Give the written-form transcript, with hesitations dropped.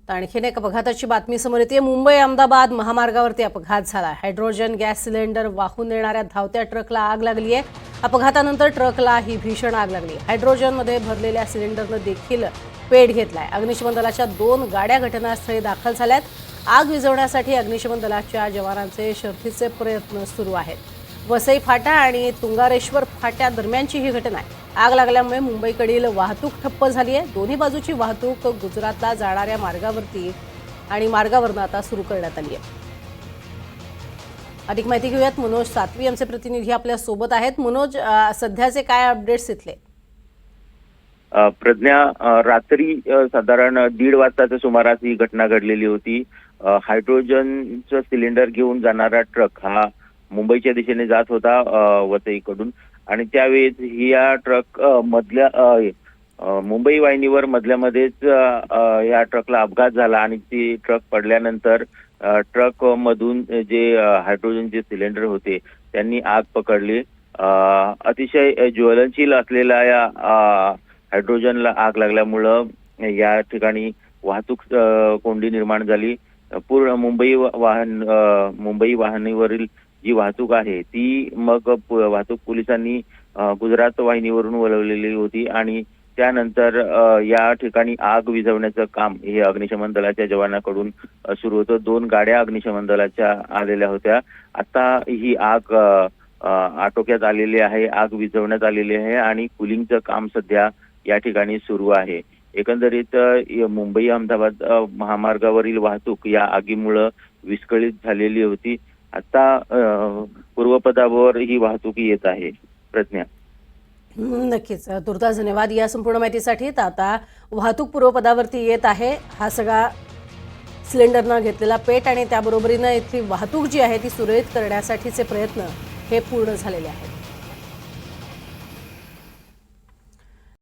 आणखीन एक अपघाताची बातमी समोर येते। मुंबई अहमदाबाद महामार्गावरती अपघात झाला। हायड्रोजन गॅस सिलेंडर वाहून नेणाऱ्या धावत्या ट्रकला आग लागली आहे। अपघातानंतर ट्रकला ही भीषण आग लागली। हायड्रोजनमध्ये भरलेल्या सिलेंडरने देखील पेट घेतलाय। अग्निशमन दलाच्या 2 गाड्या घटनास्थळी दाखल झाल्यात। आग विझवण्यासाठी अग्निशमन दलाच्या जवानांचे शर्थीचे प्रयत्न सुरू आहेत। वसई फाटा आणि तुंगारेश्वर फाट्या दरम्यानची ही घटना आहे। आग लागल्यामुळे मुंबईकडील वाहतूक ठप्प झाली आहे। दोन्ही बाजूची वाहतूक गुजरातला जाणाऱ्या मार्गावरती आणि मार्गावरून आता सुरू करण्यात आली आहे। अधिक माहिती घेऊयात। मनोज सातवी आमचे प्रतिनिधी आपल्या सोबत आहेत। मनोज, सध्याचे काय अपडेट्स इथले? प्रज्ञा, रात्री साधारण 1:30 वाजताच्या सुमारास ही घटना घडलेली होती। हायड्रोजनचं सिलेंडर घेऊन जाणारा ट्रक हा मुंबईच्या दिशेने जात होता वसईकडून, आणि त्यावेळेस या ट्रक मधल्या मुंबई वाहिनीवर मधल्यामध्येच या ट्रकला अपघात झाला आणि ती ट्रक पडल्यानंतर ट्रक मधून जे हायड्रोजनचे सिलेंडर होते त्यांनी आग पकडली। अतिशय ज्वलनशील असलेल्या या हायड्रोजनला आग लागल्यामुळं या ठिकाणी वाहतूक कोंडी निर्माण झाली। पूर्ण मुंबई वाहिनीवरील जी वाहतूक आहे ती मग वाहतूक पोलिसांनी गुजरात वाहिनीवरून वळवलेली होती, आणि त्यानंतर या ठिकाणी आग विझवण्याचं काम हे अग्निशमन दलाच्या जवानांकडून सुरू होतं। 2 गाड्या अग्निशमन दलाच्या आलेल्या होत्या। आता ही आग आटोक्यात आलेली आहे, आग विझवण्यात आलेली आहे आणि कुलिंगचं काम सध्या या ठिकाणी सुरू आहे। एकंदरीत मुंबई अहमदाबाद महामार्गावरील वाहतूक या आगीमुळे विस्कळीत झालेली होती। आता पूर्वपदावर ही वाहतूक येत आहे। प्रज्ञा, नक्कीच तुर्तास धन्यवाद या संपूर्ण माहितीसाठी। आता वाहतूक पूर्वपदावरती येत आहे। हा सगळा सिलेंडरनं घेतलेला पेट आणि त्याबरोबरीने इथली वाहतूक जी आहे ती सुरळीत करण्यासाठीचे प्रयत्न हे पूर्ण झालेले आहेत।